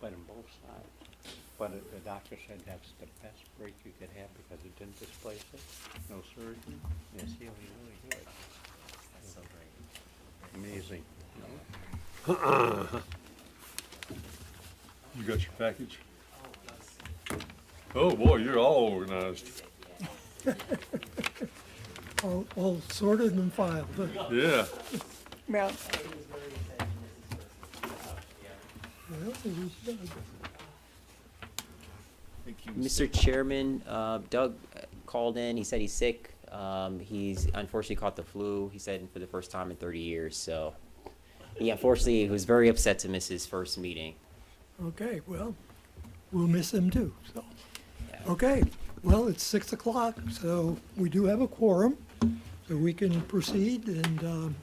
but on both sides. But the doctor said that's the best break you could have because it didn't displace it, no surgery. Yes, healing really good. That's so great. Amazing. You got your package? Oh, boy, you're all organized. All sorted and filed. Yeah. Well, Well, it was done. Mr. Chairman, Doug called in. He said he's sick. He's unfortunately caught the flu. He said for the first time in 30 years. So he unfortunately was very upset to miss his first meeting. Okay, well, we'll miss him too, so. Yeah. Okay, well, it's 6 o'clock, so we do have a quorum, so we can proceed, and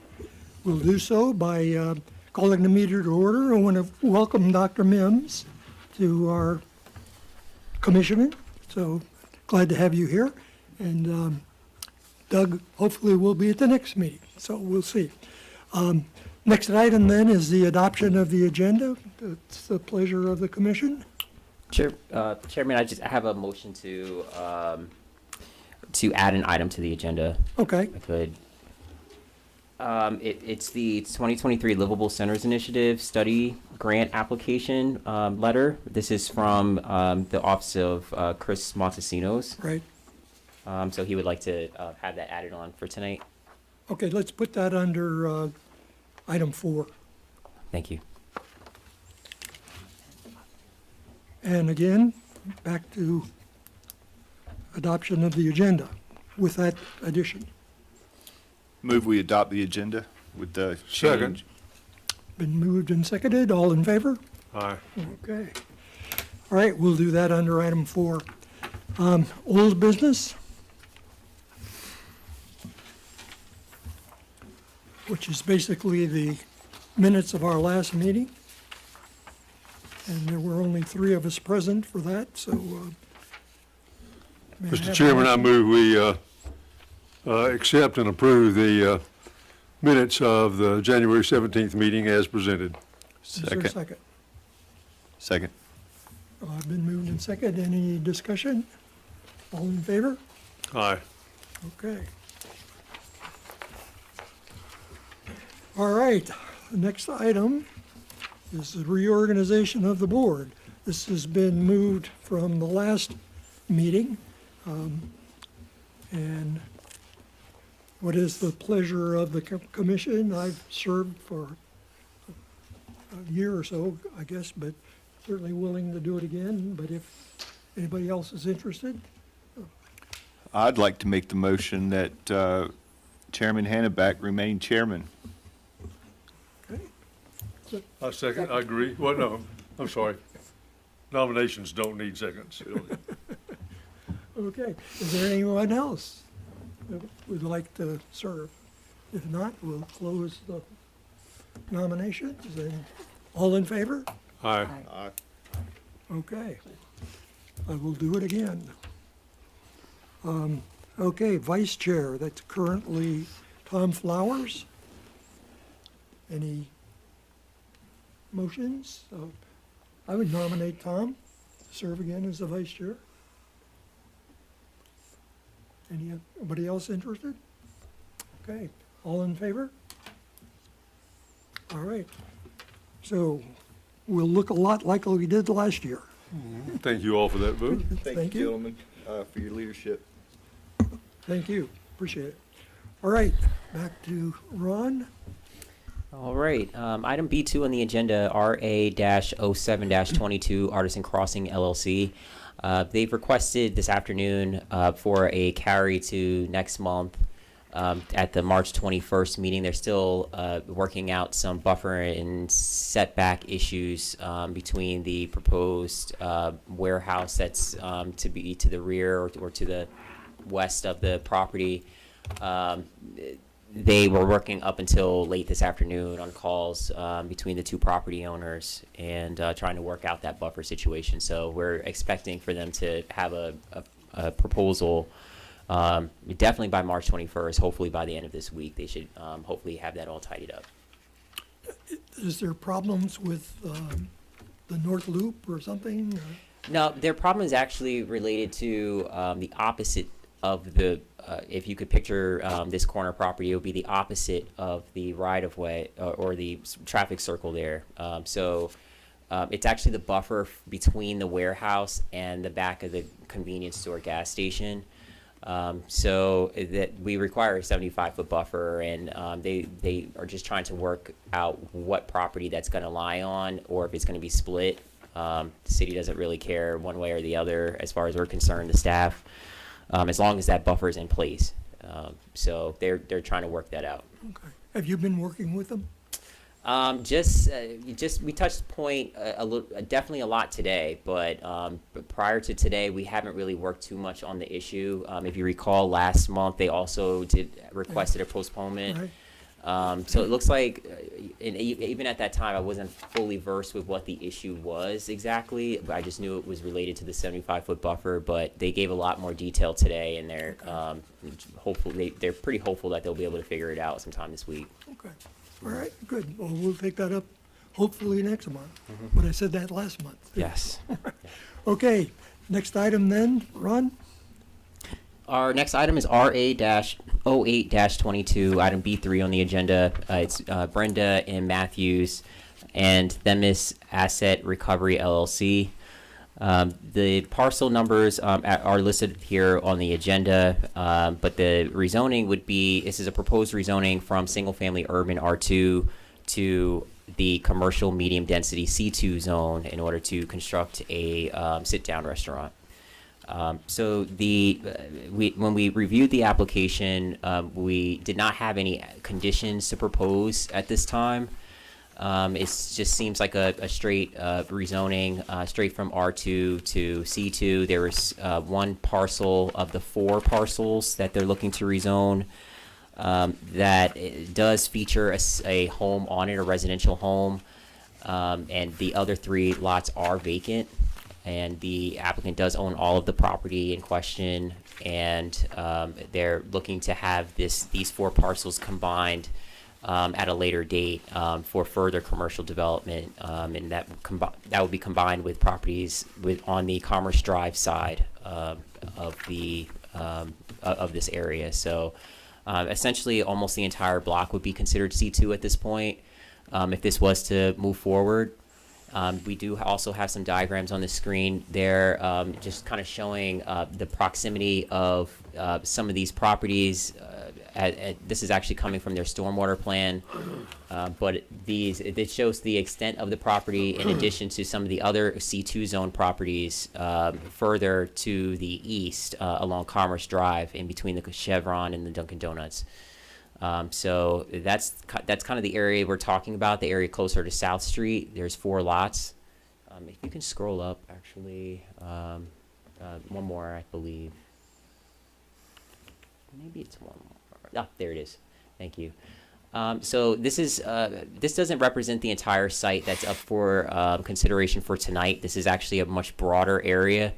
we'll do so by calling the meeting to order. I want to welcome Dr. Mims to our commissioner, so glad to have you here. And Doug hopefully will be at the next meeting, so we'll see. Next item then is the adoption of the agenda. It's the pleasure of the commission. Chairman, I have a motion to add an item to the agenda. Okay, I could. It's the 2023 Livable Centers Initiative Study Grant Application letter. This is from the office of Chris Montesinos. right. So he would like to have that added on for tonight. Okay, let's put that under item 4. Thank you. And again, back to adoption of the agenda with that addition. Move we adopt the agenda with the Second. change. Been moved and seconded, all in favor? Aye. Okay. All right, we'll do that under item 4. Old business, which is basically the minutes of our last meeting. And there were only 3 of us present for that, so. may I have Mr. a Chairman, I motion? move we accept and approve the minutes of the January 17th meeting as presented. Is there a Second. second? Second. Been moved and seconded. Any discussion? All in favor? Aye. Okay. All right, the next item is the reorganization of the board. This has been moved from the last meeting. And what is the pleasure of the commission? I've served for a year or so, I guess, but certainly willing to do it again. But if anybody else is interested, I'd like to make the motion that Chairman Hanneback remain chairman. okay. So, I second, I agree. Well, no, I'm sorry. Nominations don't need seconds. okay, is there anyone else that would like to serve? If not, we'll close the nominations, and all in favor? Aye. Okay, I will do it again. Okay, vice chair, that's currently Tom Flowers. Any motions? I would nominate Tom to serve again as the vice chair. Anybody else interested? Okay, all in favor? All right, so we'll look a lot like we did last year. Thank you all for that vote. Thank you. Gentlemen, for your leadership. Thank you, appreciate it. All right, back to Ron. All right. Item B2 on the agenda, RA-07-22 Artisan Crossing LLC. They've requested this afternoon for a carry to next month at the March 21st meeting. They're still working out some buffer and setback issues between the proposed warehouse that's to be to the rear or to the west of the property. They were working up until late this afternoon on calls between the two property owners and trying to work out that buffer situation. So we're expecting for them to have a proposal definitely by March 21st. Hopefully by the end of this week, they should hopefully have that all tidied up. Is there problems with the North Loop or something? No, their problem is actually related to the opposite of the. If you could picture this corner property, it would be the opposite of the right of way or the traffic circle there. It's actually the buffer between the warehouse and the back of the convenience store gas station. So that we require a 75-foot buffer, and they are just trying to work out what property that's going to lie on, or if it's going to be split. The city doesn't really care one way or the other, as far as we're concerned, the staff, as long as that buffer is in place. So they're trying to work that out. Okay. Have you been working with them? Just we touched point definitely a lot today, but prior to today, we haven't really worked too much on the issue. If you recall, last month they also requested a postponement. Right. So it looks like, and even at that time, I wasn't fully versed with what the issue was exactly. I just knew it was related to the 75-foot buffer, but they gave a lot more detail today, and they're they're pretty hopeful that they'll be able to figure it out sometime this week. Okay. All right, good. Well, we'll take that up hopefully next month. But I said that last month. Yes. Okay, next item then, Ron? Our next item is RA-08-22, item B3 on the agenda. It's Brenda and Matthews and Themis Asset Recovery LLC. The parcel numbers are listed here on the agenda, but the rezoning would be, this is a proposed rezoning from single-family urban R2 to the commercial medium-density C2 zone in order to construct a sit-down restaurant. So when we reviewed the application, we did not have any conditions to propose at this time. It just seems like a straight rezoning, straight from R2 to C2. There is one parcel of the 4 parcels that they're looking to rezone that does feature a home on it, a residential home, and the other 3 lots are vacant. And the applicant does own all of the property in question, and they're looking to have these 4 parcels combined at a later date for further commercial development, and that would be combined with properties on the Commerce Drive side of this area. So essentially, almost the entire block would be considered C2 at this point if this was to move forward. We do also have some diagrams on the screen there, just kind of showing the proximity of some of these properties. This is actually coming from their stormwater plan, but it shows the extent of the property in addition to some of the other C2 zone properties further to the east along Commerce Drive in between the Chevron and the Dunkin' Donuts. So that's kind of the area we're talking about, the area closer to South Street. There's 4 lots. If you can scroll up, actually, one more, I believe. Maybe it's one more. Ah, there it is. Thank you. So this doesn't represent the entire site that's up for consideration for tonight. This is actually a much broader area.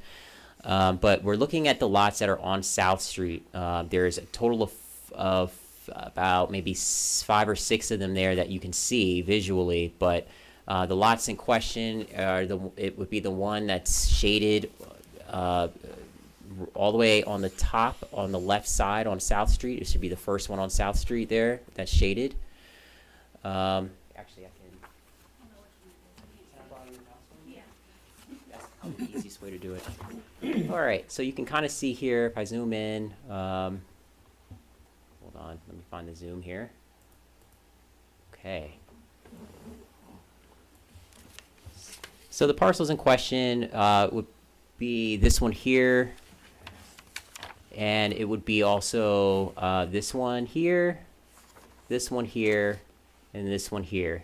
But we're looking at the lots that are on South Street. There's a total of about maybe 5 or 6 of them there that you can see visually, but the lots in question it would be the one that's shaded all the way on the top on the left side on South Street. It should be the first one on South Street there that's shaded. Actually, I can borrow your mouse one? Yeah. That's probably the easiest way to do it. All right, so you can kind of see here if I zoom in. Hold on, let me find the zoom here. Okay. So the parcels in question would be this one here, and it would be also this one here, and this one here.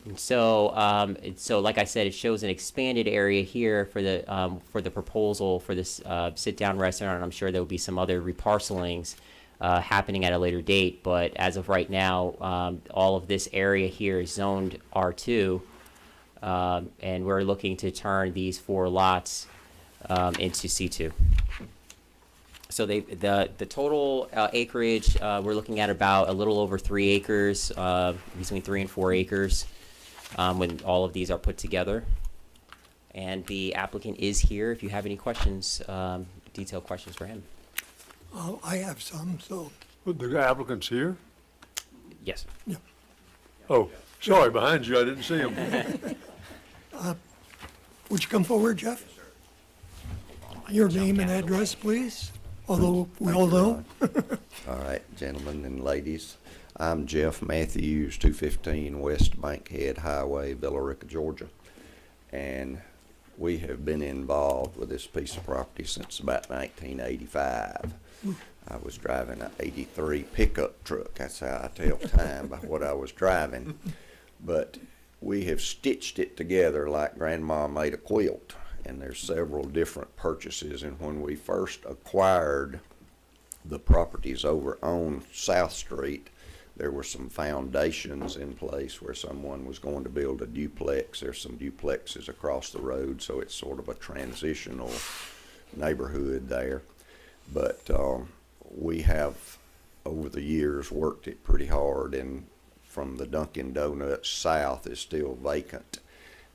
And so, like I said, it shows an expanded area here for the proposal for this sit-down restaurant, and I'm sure there will be some other reparcelings happening at a later date. But as of right now, all of this area here is zoned R2, and we're looking to turn these 4 lots into C2. So the total acreage we're looking at about a little over 3 acres, between 3 and 4 acres. when all of these are put together. And the applicant is here if you have any questions, detailed questions for him. I have some, so, The applicant's here? Yes. yeah. Oh, sorry, behind you, I didn't see him. Would you come forward, Jeff? Your name and address, please, although we all know. All right, gentlemen and ladies. I'm Jeff Matthews, 215 West Bankhead Highway, Villa Rica, Georgia. And we have been involved with this piece of property since about 1985. I was driving an 83 pickup truck. That's how I tell time by what I was driving. But we have stitched it together like Grandma made a quilt. And there's several different purchases. And when we first acquired the properties over on South Street, there were some foundations in place where someone was going to build a duplex. There's some duplexes across the road, so it's sort of a transitional neighborhood there. But we have, over the years, worked it pretty hard, and from the Dunkin' Donuts south is still vacant.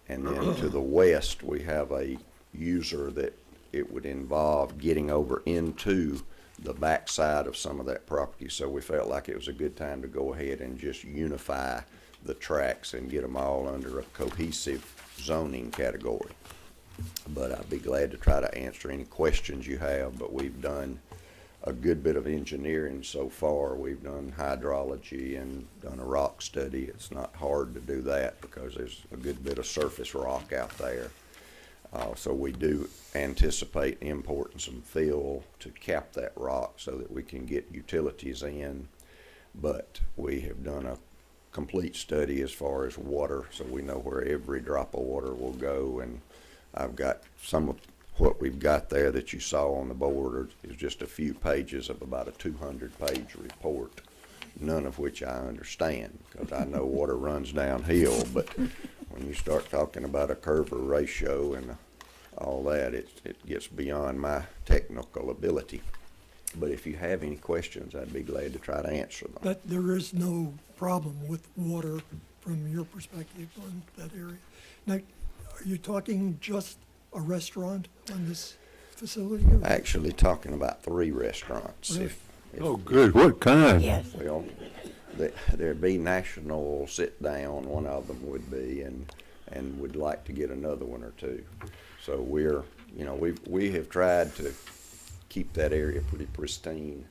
And then to the west, we have a user that it would involve getting over into the backside of some of that property. So we felt like it was a good time to go ahead and just unify the tracks and get them all under a cohesive zoning category. But I'd be glad to try to answer any questions you have, but we've done a good bit of engineering so far. We've done hydrology and done a rock study. It's not hard to do that because there's a good bit of surface rock out there. So we do anticipate importing some fill to cap that rock so that we can get utilities in. But we have done a complete study as far as water, so we know where every drop of water will go. And I've got some of what we've got there that you saw on the board is just a few pages of about a 200-page report, none of which I understand because I know water runs downhill. But when you start talking about a Curver ratio and all that, it gets beyond my technical ability. But if you have any questions, I'd be glad to try to answer them. That there is no problem with water from your perspective on that area. Now, are you talking just a restaurant on this facility? Or- Actually talking about 3 restaurants. Really? If Oh, good, what kind? Yes. Well, there'd be National Sit Down, one of them would be, and would like to get another one or two. So we're, we have tried to keep that area pretty pristine.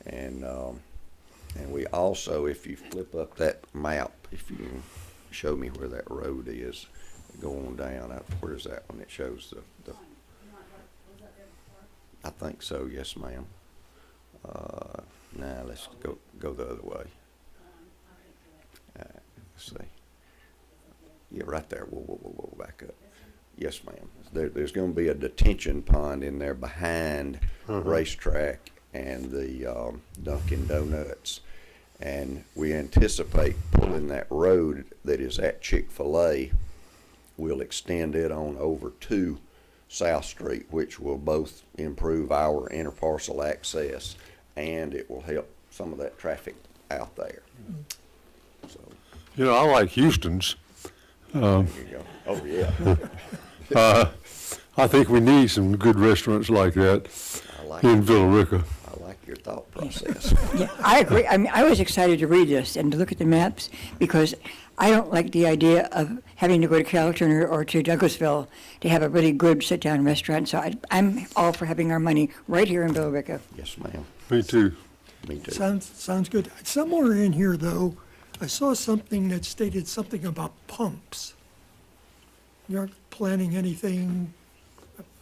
And we also, if you flip up that map, if you can show me where that road is, go on down, where's that one that shows the I think so, yes ma'am. Now let's go the other way. Let's see. Yeah, right there. Whoa, back up. Yes, ma'am. There's going to be a detention pond in there behind Racetrack and the Dunkin' Donuts. And we anticipate pulling that road that is at Chick-fil-A. We'll extend it on over to South Street, which will both improve our interparcel access and it will help some of that traffic out there. So, I like Houston's. there you go. Oh, yeah. I think we need some good restaurants like that I like in Villa Rica. I like your thought process. Yeah, I agree. I mean, I was excited to read this and to look at the maps because I don't like the idea of having to go to Carrollton or to Douglasville to have a really good sit-down restaurant. So I'm all for having our money right here in Villa Rica. Yes, ma'am. Me too. Me too. Sounds good. Somewhere in here, though, I saw something that stated something about pumps. You aren't planning anything,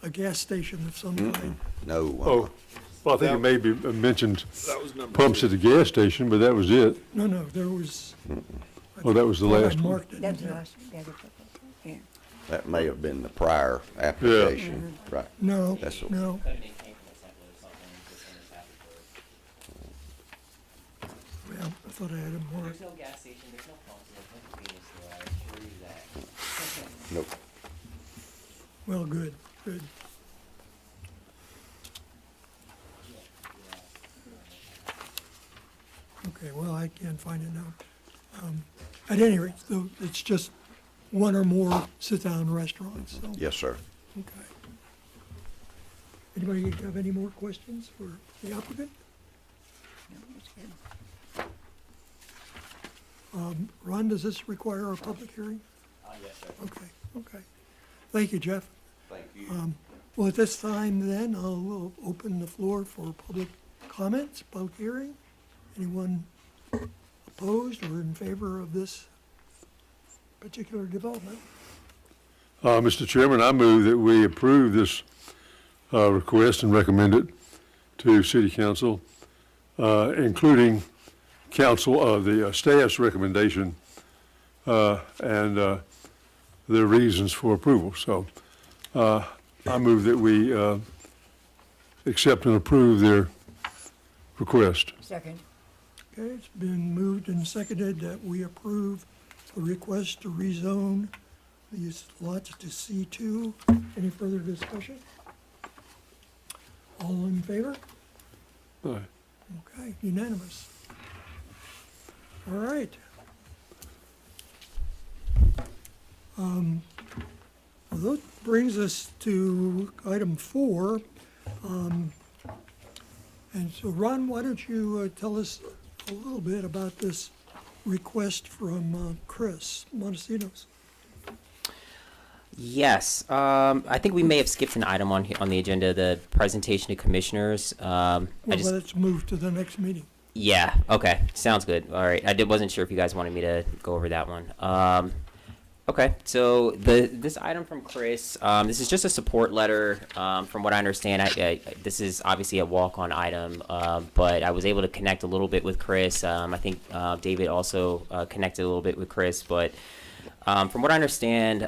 a gas station of some kind? No. Oh, well, I think it may be mentioned pumps at the gas station, but that was it. No, there was. Oh, that was the I last one. marked it. That's awesome. Yeah. That may have been the prior application. Right. No, That's what- no. Well, I thought I had it marked. no gas station, there's no pumps, there's no convenience store, I assure you that. Nope. Well, good. Okay, well, I can't find it now. At any rate, though, it's just one or more sit-down restaurants, so. Yes, sir. Okay. Anybody have any more questions for the applicant? Ron, does this require a public hearing? Yes, sir. Okay, okay. Thank you, Jeff. Thank you. Well, at this time then, I'll open the floor for public comments, public hearing. Anyone opposed or in favor of this particular development? Mr. Chairman, I move that we approve this request and recommend it to City Council, including the staff's recommendation and the reasons for approval. So I move that we accept and approve their request. Second. Okay, it's been moved and seconded that we approve the request to rezone these lots to C2. Any further discussion? All in favor? Aye. Okay, unanimous. All right. Well, that brings us to item 4. And so, Ron, why don't you tell us a little bit about this request from Chris Montesinos? Yes, I think we may have skipped an item on the agenda, the presentation to commissioners. Well, let's move to the next meeting. Yeah, okay, sounds good. All right, wasn't sure if you guys wanted me to go over that one. Okay, so this item from Chris, this is just a support letter. From what I understand, this is obviously a walk-on item, but I was able to connect a little bit with Chris. I think David also connected a little bit with Chris, but from what I understand,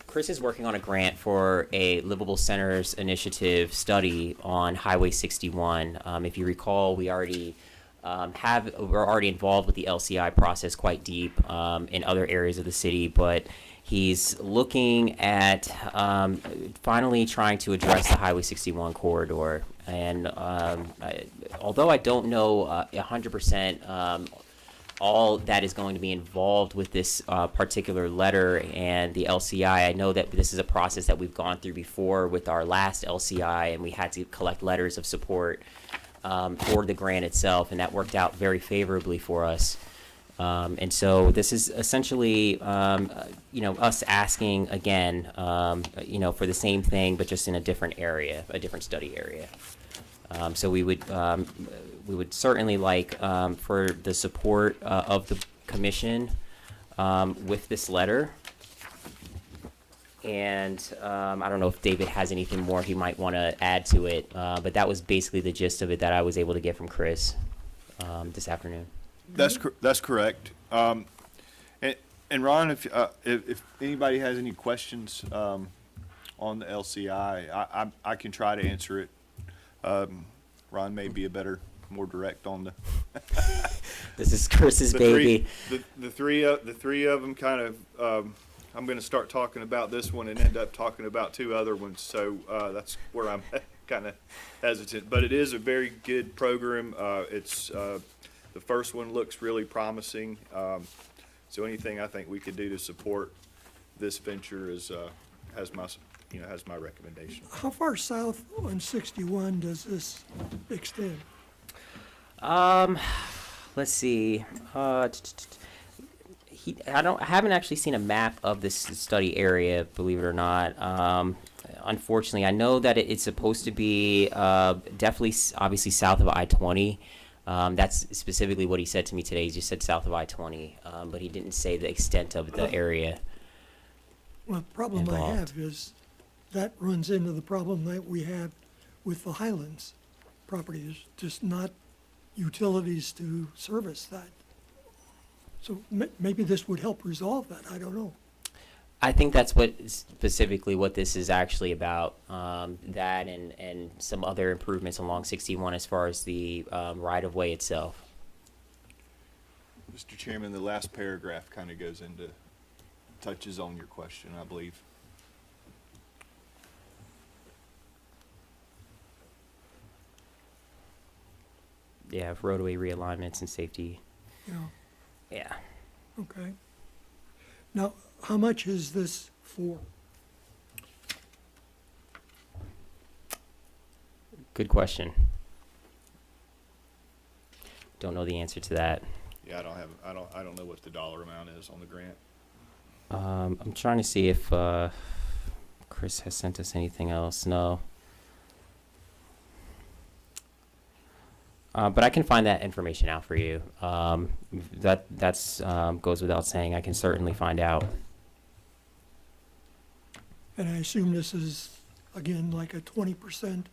Chris is working on a grant for a Livable Centers Initiative study on Highway 61. If you recall, we're already involved with the LCI process quite deep in other areas of the city, but he's looking at finally trying to address the Highway 61 corridor. And although I don't know 100% all that is going to be involved with this particular letter and the LCI, I know that this is a process that we've gone through before with our last LCI, and we had to collect letters of support for the grant itself, and that worked out very favorably for us. And so this is essentially, us asking again, for the same thing, but just in a different area, a different study area. So we would certainly like for the support of the commission with this letter. And I don't know if David has anything more he might want to add to it, but that was basically the gist of it that I was able to get from Chris this afternoon. That's correct. And Ron, if anybody has any questions on the LCI, I can try to answer it. Ron may be more direct on the. This is Chris's baby. The three of them kind of. I'm going to start talking about this one and end up talking about two other ones, so that's where I'm kind of hesitant. But it is a very good program. The first one looks really promising. So anything I think we could do to support this venture has my recommendation. How far south on 61 does this extend? Let's see. I haven't actually seen a map of this study area, believe it or not. Unfortunately, I know that it's supposed to be definitely, obviously, south of I-20. That's specifically what he said to me today. He just said south of I-20, but he didn't say the extent of the area. Well, the problem I involved. have is that runs into the problem that we have with the Highlands property. There's just not utilities to service that. So maybe this would help resolve that. I don't know. I think that's specifically what this is actually about, that and some other improvements along 61 as far as the right-of-way itself. Mr. Chairman, the last paragraph kind of touches on your question, I believe. Yeah, roadway realignments and safety. You know, Yeah. okay. Now, how much is this for? Good question. Don't know the answer to that. Yeah, I don't know what the dollar amount is on the grant. I'm trying to see if Chris has sent us anything else. No. But I can find that information out for you. That's goes without saying. I can certainly find out. And I assume this is, again, like a 20%?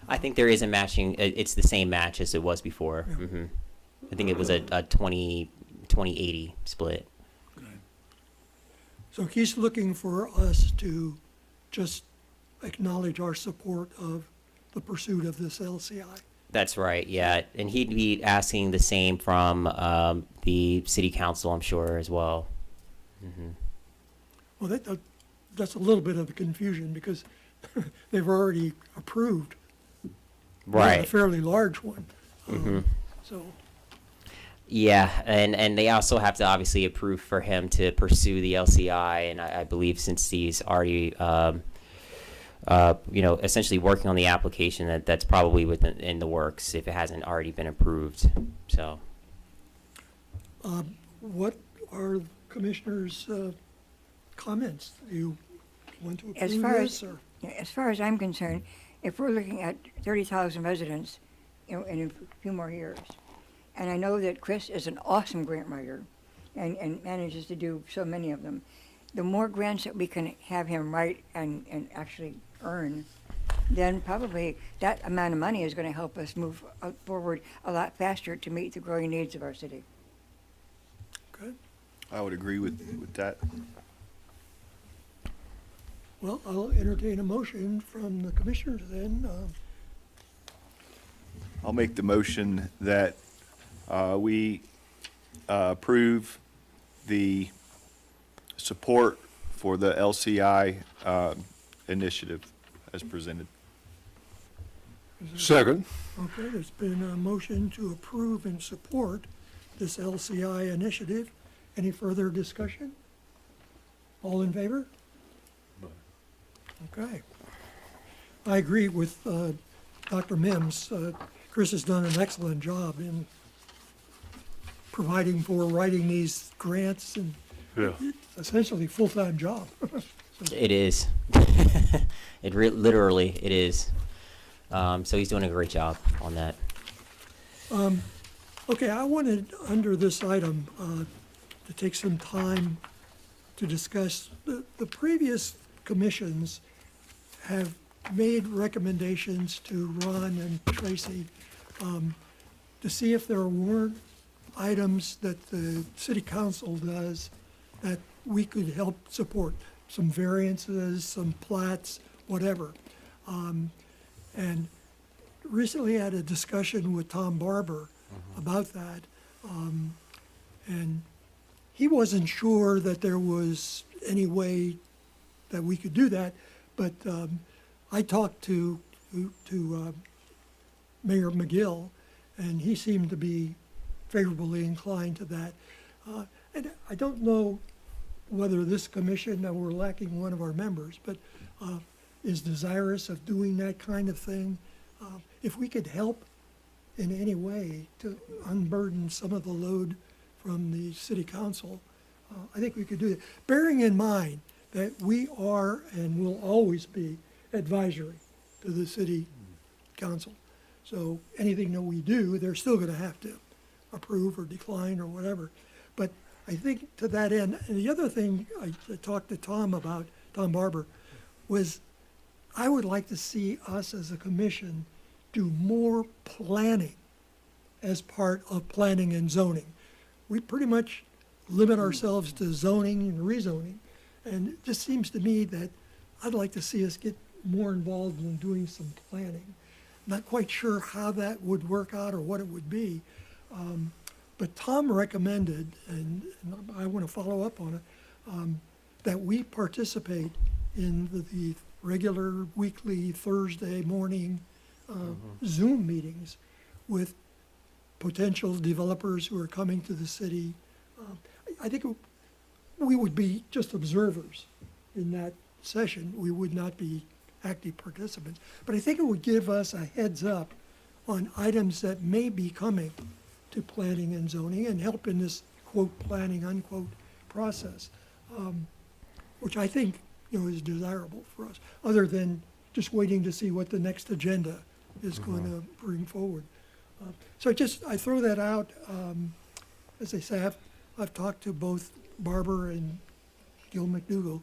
I think there is a matching. It's the same match as it was before. Yeah. Hmm. I think it was a 20-80 split. So he's looking for us to just acknowledge our support of the pursuit of this LCI. That's right. Yeah, and he'd be asking the same from the city council, I'm sure, as well. Hmm. Well, that's a little bit of a confusion because they've already approved a Right. fairly large one. Mhm. So, Yeah, and they also have to obviously approve for him to pursue the LCI, and I believe since he's already, essentially working on the application, that's probably in the works if it hasn't already been approved. So, what are commissioners' comments? Do you want to As approve far this? as- Or? Yeah, as far as I'm concerned, if we're looking at 30,000 residents in a few more years, and I know that Chris is an awesome grant writer and manages to do so many of them, the more grants that we can have him write and actually earn, then probably that amount of money is going to help us move forward a lot faster to meet the growing needs of our city. Okay. I would agree with that. Well, I'll entertain a motion from the commissioners then. I'll make the motion that we approve the support for the LCI initiative as presented. Second. Okay, there's been a motion to approve and support this LCI initiative. Any further discussion? All in favor? Okay. I agree with Dr. Mims. Chris has done an excellent job in providing for writing these grants and Yeah. essentially full-time job. it is. Literally, it is. So he's doing a great job on that. Okay, I wanted, under this item, to take some time to discuss, the previous commissions have made recommendations to Ron and Tracy to see if there weren't items that the city council does that we could help support, some variances, some plats, whatever. And recently had a discussion with Tom Barber about that. And he wasn't sure that there was any way that we could do that, but I talked to Mayor McGill, and he seemed to be favorably inclined to that. And I don't know whether this commission, now we're lacking one of our members, but is desirous of doing that kind of thing. If we could help in any way to unburden some of the load from the city council, I think we could do that. Bearing in mind that we are and will always be advisory to the city council. So anything that we do, they're still gonna have to approve or decline or whatever. But I think to that end, and the other thing I talked to Tom about, Tom Barber, was I would like to see us as a commission do more planning as part of planning and zoning. We pretty much limit ourselves to zoning and rezoning, and it just seems to me that I'd like to see us get more involved in doing some planning. Not quite sure how that would work out or what it would be, but Tom recommended, and I want to follow up on it, that we participate in the regular weekly Thursday morning Zoom meetings with potential developers who are coming to the city. I think we would be just observers in that session. We would not be active participants. But I think it would give us a heads up on items that may be coming to planning and zoning and help in this quote planning unquote process, which I think, you know, is desirable for us, other than just waiting to see what the next agenda is going to bring forward. So I throw that out. As I say, I've talked to both Barber and Gil McDougall,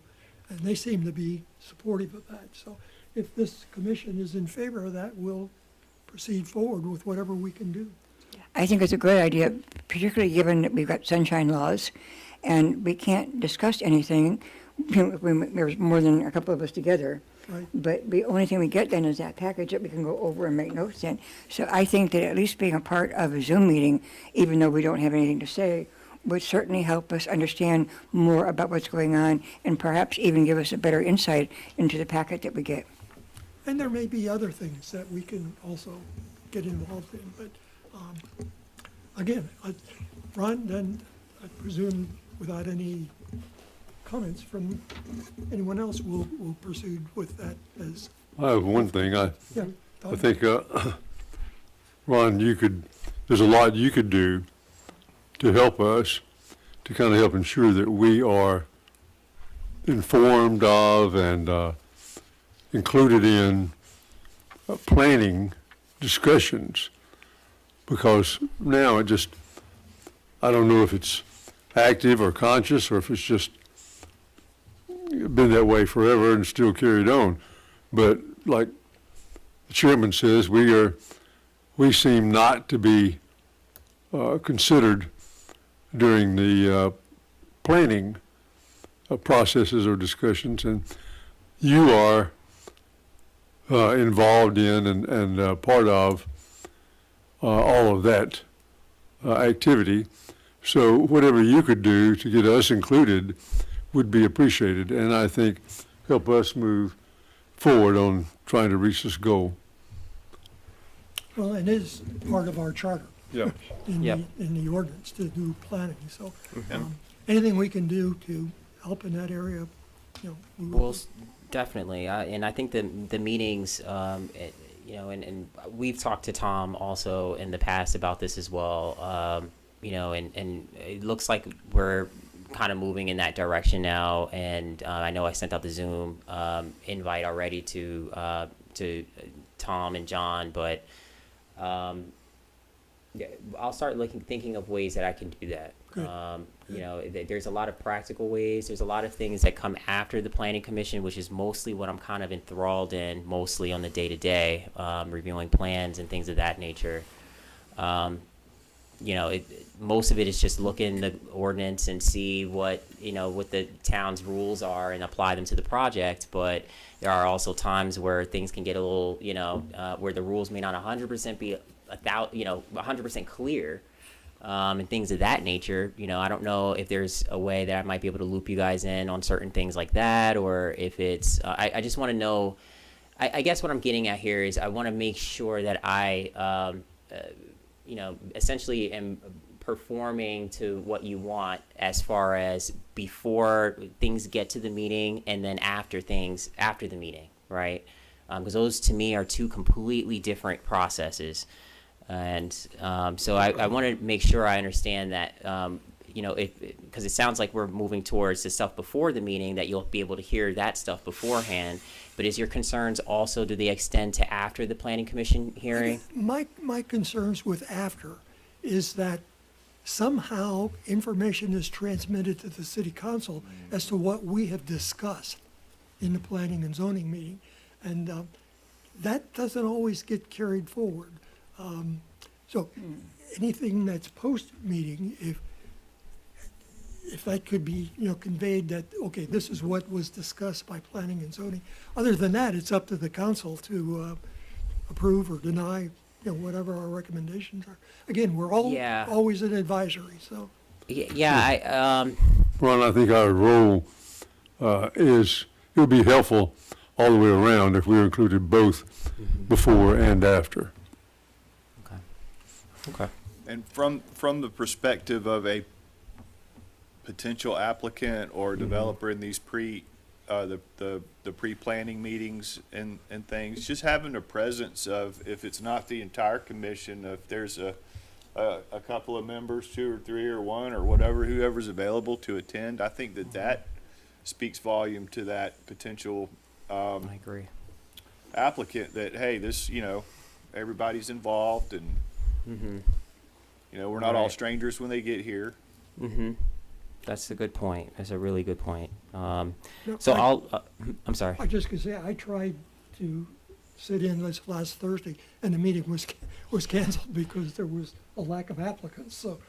and they seem to be supportive of that. So if this commission is in favor of that, we'll proceed forward with whatever we can do. I think it's a great idea, particularly given that we've got sunshine laws, and we can't discuss anything when there's more than a couple of us together. Right. But the only thing we get then is that package that we can go over and make notes in. So I think that at least being a part of a Zoom meeting, even though we don't have anything to say, would certainly help us understand more about what's going on and perhaps even give us a better insight into the packet that we get. And there may be other things that we can also get involved in. But again, Ron, then I presume without any comments from anyone else, we'll proceed with that as, I have one thing. I yeah. think, Ron, there's a lot you could do to help us, to kind of help ensure that we are informed of and included in planning discussions. Because now I don't know if it's active or conscious or if it's just been that way forever and still carried on. But like the chairman says, we seem not to be considered during the planning processes or discussions, and you are involved in and part of all of that activity. So whatever you could do to get us included would be appreciated, and I think help us move forward on trying to reach this goal. Well, it is part of our charter. Yeah. In the ordinance to do planning. So anything we can do to help in that area, you know, we will. Well, definitely, and I think the meetings, you know, and we've talked to Tom also in the past about this as well, you know, and it looks like we're kind of moving in that direction now, and I know I sent out the Zoom invite already to Tom and John, but yeah, I'll start thinking of ways that I can do that. Good. You know, there's a lot of practical ways. There's a lot of things that come after the Planning Commission, which is mostly what I'm kind of enthralled in, mostly on the day-to-day, reviewing plans and things of that nature. You know, most of it is just look in the ordinance and see what the town's rules are and apply them to the project. But there are also times where things can get a little, where the rules may not 100% be 100% clear, and things of that nature. You know, I don't know if there's a way that I might be able to loop you guys in on certain things like that, or if it's, I just want to know, I guess what I'm getting at here is I want to make sure that I, essentially am performing to what you want as far as before things get to the meeting and then after the meeting, right? Because those to me are two completely different processes. And so I want to make sure I understand that, because it sounds like we're moving towards the stuff before the meeting, that you'll be able to hear that stuff beforehand. But is your concerns also, do they extend to after the Planning Commission hearing? My concerns with after is that somehow information is transmitted to the city council as to what we have discussed in the planning and zoning meeting. And that doesn't always get carried forward. So anything that's post-meeting, if that could be, conveyed that, okay, this is what was discussed by planning and zoning. Other than that, it's up to the council to approve or deny, whatever our recommendations are. Again, we're always an advisory, so. Ron, I think our role it would be helpful all the way around if we were included both before and after. Okay. And from the perspective of a potential applicant or developer in these the pre-planning meetings and things, just having a presence of, if it's not the entire commission, if there's a couple of members, 2 or 3 or 1 or whatever, whoever's available to attend, I think that speaks volume to that potential I agree. applicant, that, hey, this, everybody's involved, and we're not all Right. strangers when they get here. That's a good point. That's a really good point. No, So I- I'm sorry. I just could say, I tried to sit in this last Thursday, and the meeting was canceled because there was a lack of applicants, so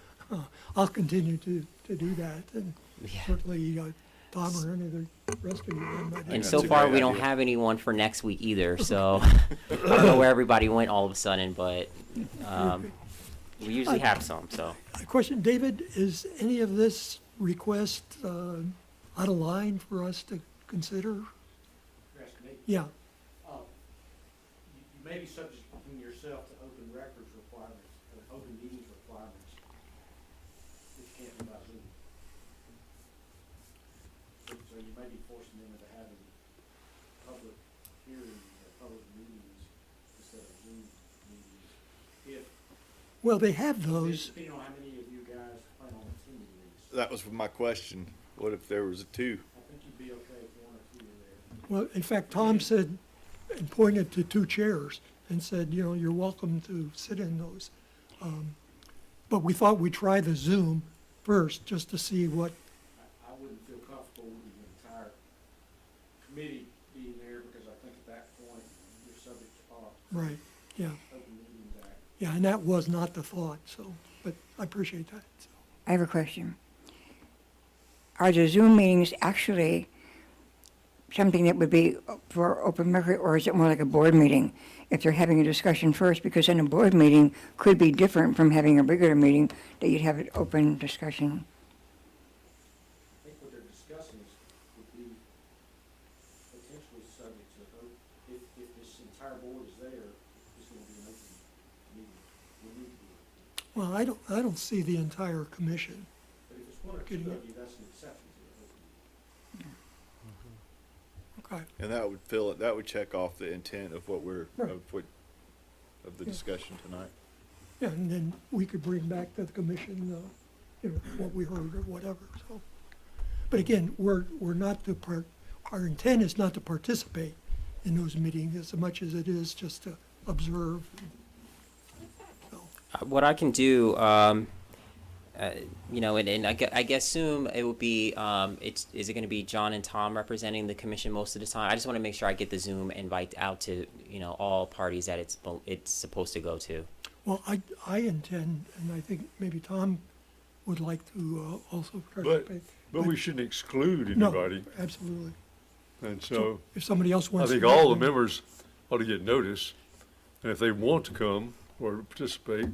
I'll continue to do that, and Yeah. certainly Tom or any of the rest of you. And that's so a far, great we don't idea. have anyone for next week either, so I don't know where everybody went all of a sudden, but we usually have some, so. A question, David, is any of this request out of line for us to consider? Yeah, You may be subjecting yourself to open records requirements, open meetings requirements, which can't be by Zoom. So you may be forcing them into having public hearings or public meetings instead of Zoom meetings. If, well, they have those. depending on how many of you guys plan on attending these. That was my question. What if there was a 2? I think you'd be okay if 1 or 2 are there. Well, in fact, Tom said, and pointed to 2 chairs and said, you're welcome to sit in those. But we thought we'd try the Zoom first, just to see what, I wouldn't feel comfortable with the entire committee being there, because I think at that point, you're subject to right, yeah. Open Meetings Act. Yeah, and that was not the thought, so, but I appreciate that. So. I have a question. Are the Zoom meetings actually something that would be for open record, or is it more like a board meeting if they're having a discussion first? Because then a board meeting could be different from having a regular meeting, that you'd have an open discussion. I think what they're discussing would be potentially subject to vote. If this entire board is there, it's going to be an open meeting. We need to be. Well, I don't see the entire commission. But if it's 1 or 2 Getting of it. you, that's an exception to the open meeting. Okay, And that would check off the intent of what Right. of the Yeah. discussion tonight. yeah, and then we could bring back to the commission, what we heard or whatever, so. But again, we're not to our intent is not to participate in those meetings as much as it is just to observe. So, What I can do, and I guess assume it would be, is it going to be John and Tom representing the commission most of the time? I just want to make sure I get the Zoom invite out to, all parties that it's supposed to go to. well, I intend, and I think maybe Tom would like to also But, participate. but we shouldn't exclude No, anybody. absolutely. And so If somebody else I wants to. think go, all the then- members ought to get notice. And if they want to come or participate,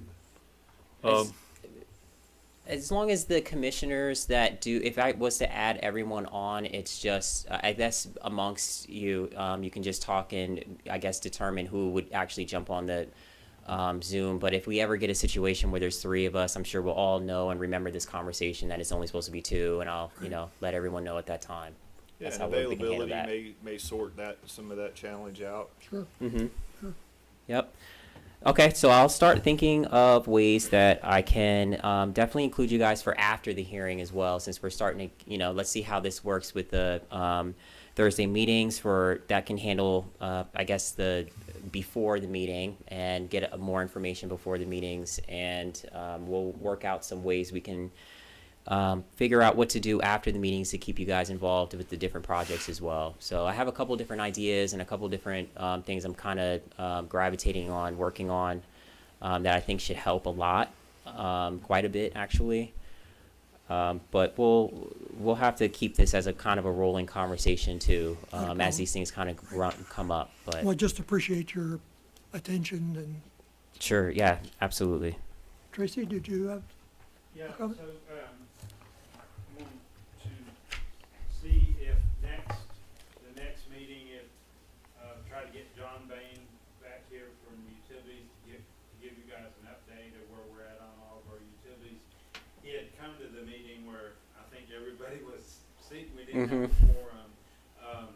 As long as the commissioners that do, if I was to add everyone on, it's just, I guess amongst you, you can just talk and I guess determine who would actually jump on the Zoom. But if we ever get a situation where there's 3 of us, I'm sure we'll all know and remember this conversation that it's only supposed to be 2, and I'll, let everyone know at that time. Yeah, That's and how we can handle availability that. may sort some of that challenge out. Sure. Yep. Okay, so I'll start thinking of ways that I can definitely include you guys for after the hearing as well, since we're starting to, let's see how this works with the Thursday meetings that can handle, I guess, the before the meeting and get more information before the meetings, and we'll work out some ways we can figure out what to do after the meetings to keep you guys involved with the different projects as well. So I have a couple different ideas and a couple different things I'm kind of gravitating on, working on, that I think should help a lot, quite a bit actually. But we'll have to keep this as a kind of a rolling conversation too, as these things kind of come up. But Well, I just appreciate your attention, and sure, yeah, absolutely. Tracy, did you have? Yeah, so, Comment? I want to see if the next meeting, try to get John Bain back here from utilities to give you guys an update of where we're at on all of our utilities. He had come to the meeting where I think we didn't have a Mhm. quorum.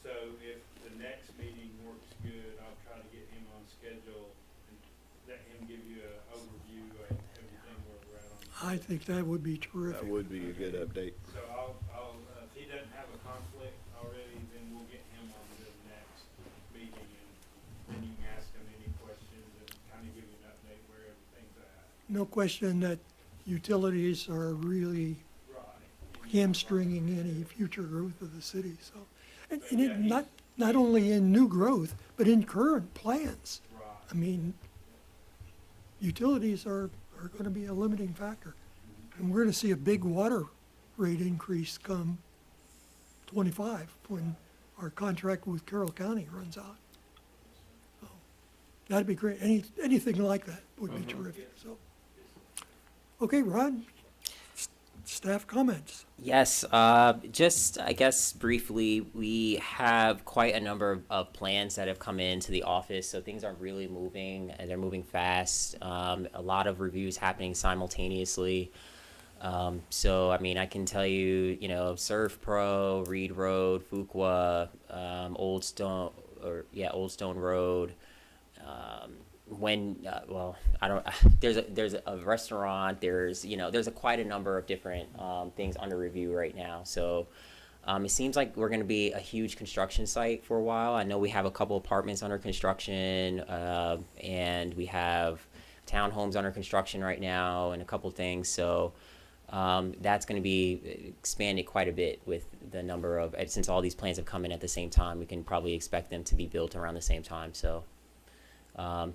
So if the next meeting works good, I'll try to get him on schedule and let him give you an overview of everything where we're at on. I think that would be That terrific. would be a good update. So if he doesn't have a conflict already, then we'll get him on the next meeting, and then you can ask him any questions and kind of give you an update where everything's at. No question that utilities are really Right. hamstringing any future growth of the city, so. And it, not only in new growth, but in current plans. Right. I mean, utilities are gonna be a limiting factor. And we're gonna see a big water rate increase come 25 when our contract with Carroll County runs out. So, that'd be great. Anything like that would be terrific, so. Okay, Ron, staff comments. Yes, just I guess briefly, we have quite a number of plans that have come into the office, so things are really moving, and they're moving fast. A lot of reviews happening simultaneously. So I mean, I can tell you, Surf Pro, Reed Road, Fuqua, Old Stone Road. I don't. There's a restaurant. There's quite a number of different things under review right now. So it seems like we're going to be a huge construction site for a while. I know we have a couple apartments under construction, and we have townhomes under construction right now, and a couple things. So that's going to be expanded quite a bit with the number of, since all these plans have come in at the same time. We can probably expect them to be built around the same time. So.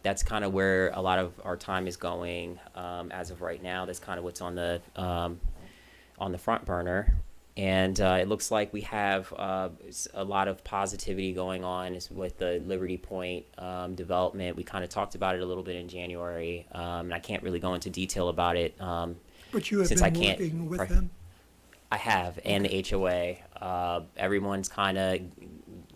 That's kind of where a lot of our time is going as of right now. That's kind of what's on the front burner, and it looks like we have a lot of positivity going on with the Liberty Point development. We kind of talked about it a little bit in January, and I can't really go into detail about it. But you have Since I been can't working with pri- them? I have, and the HOA. Everyone's kind of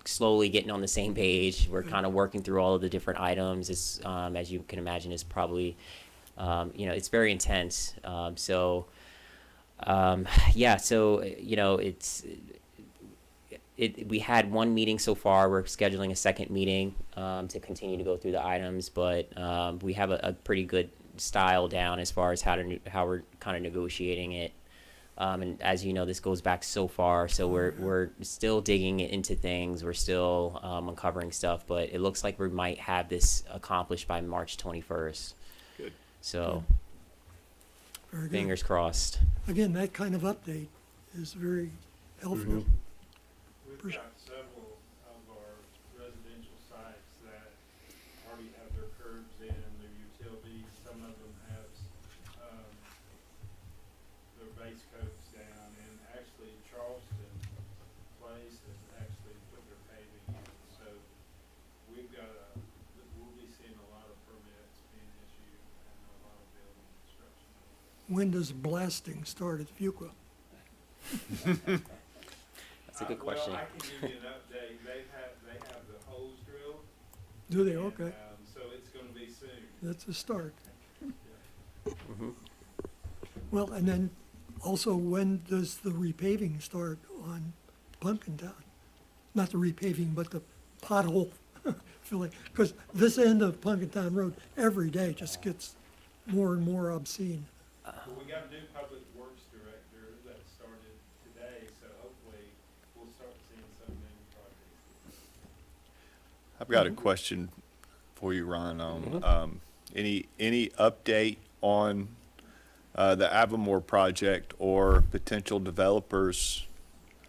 slowly getting on the same page. We're kind of working through all of the different items. It's, as you can imagine, is probably, it's very intense. So we had one meeting so far. We're scheduling a second meeting to continue to go through the items, but we have a pretty good style down as far as how we're kind of negotiating it. And as you know, this goes back so far, so we're still digging into things. We're still uncovering stuff, but it looks like we might have this accomplished by March 21st. Good. So, Very good. fingers crossed. Again, that kind of update is very helpful. We've Appreciate- got several of our residential sites that already have their curbs in, their utilities. Some of them have their base coats down, and actually Charleston Place has actually put their paving in. So we'll be seeing a lot of permits being issued and a lot of building construction. When does blasting start at Fuqua? That's a good question. Well, I can give you an update. They have the holes drilled. Do they? and, Okay, so it's gonna be soon. that's a start. Hmm. Well, and then also, when does the repaving start on Pumpkin Town? Not the repaving, but the pothole filling, because this end of Pumpkin Town Road, every day just gets more and more obscene. Well, we got a new public works director that started today, so hopefully we'll start seeing some new projects. I've got a question for you, Ron, on, any update on, the Avamore project or potential developers,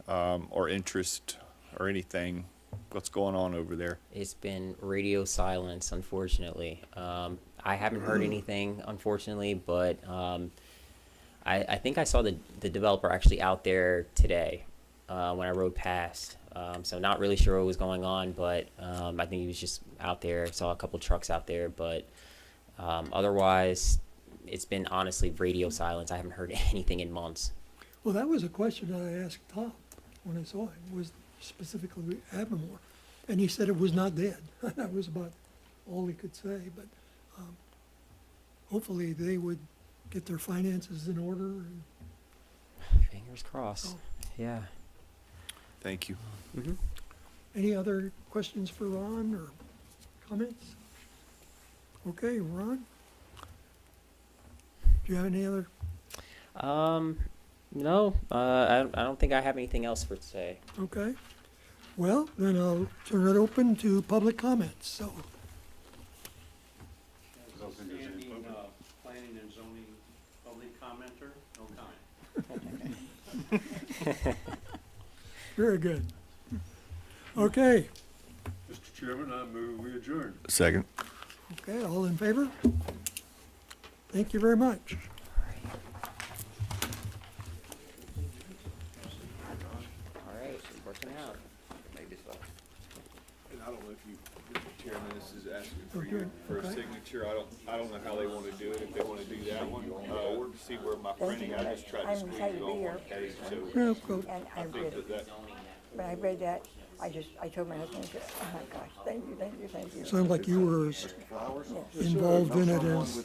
or interest or anything? What's going on over there? It's been radio silence, unfortunately. I haven't heard anything, unfortunately, but I think I saw the developer actually out there today when I rode past. So not really sure what was going on, but I think he was just out there. Saw a couple trucks out there, but otherwise, it's been honestly radio silence. I haven't heard anything in months. Well, that was a question that I asked Tom when I saw him, was specifically Avamore. And he said it was not dead. That was about all he could say, but hopefully they would get their finances in order. And, Fingers crossed. oh, Yeah. Thank you. Any other questions for Ron or comments? Okay, Ron? Do you have any other? No, I don't think I have anything else for today. Okay. Well, then I'll turn it open to public comments, so. As a standing, planning and zoning public commenter, no comment. Very good. Okay, Mr. Chairman, I move we adjourn. Second. okay, all in favor? Thank you very much. All right, working out. Maybe so. And I don't know if you, Mr. Chairman, this is asking for Okay, you for a okay. signature. I don't know how they wanna do it, if they wanna do that one, see where my printing, I just tried to I'm squeeze excited it to be on here. one page, so Yeah, well, And I I think read, that when I read that, I told my husband, I said, oh my gosh, thank you, thank you, thank you. sounds like you were as involved in it as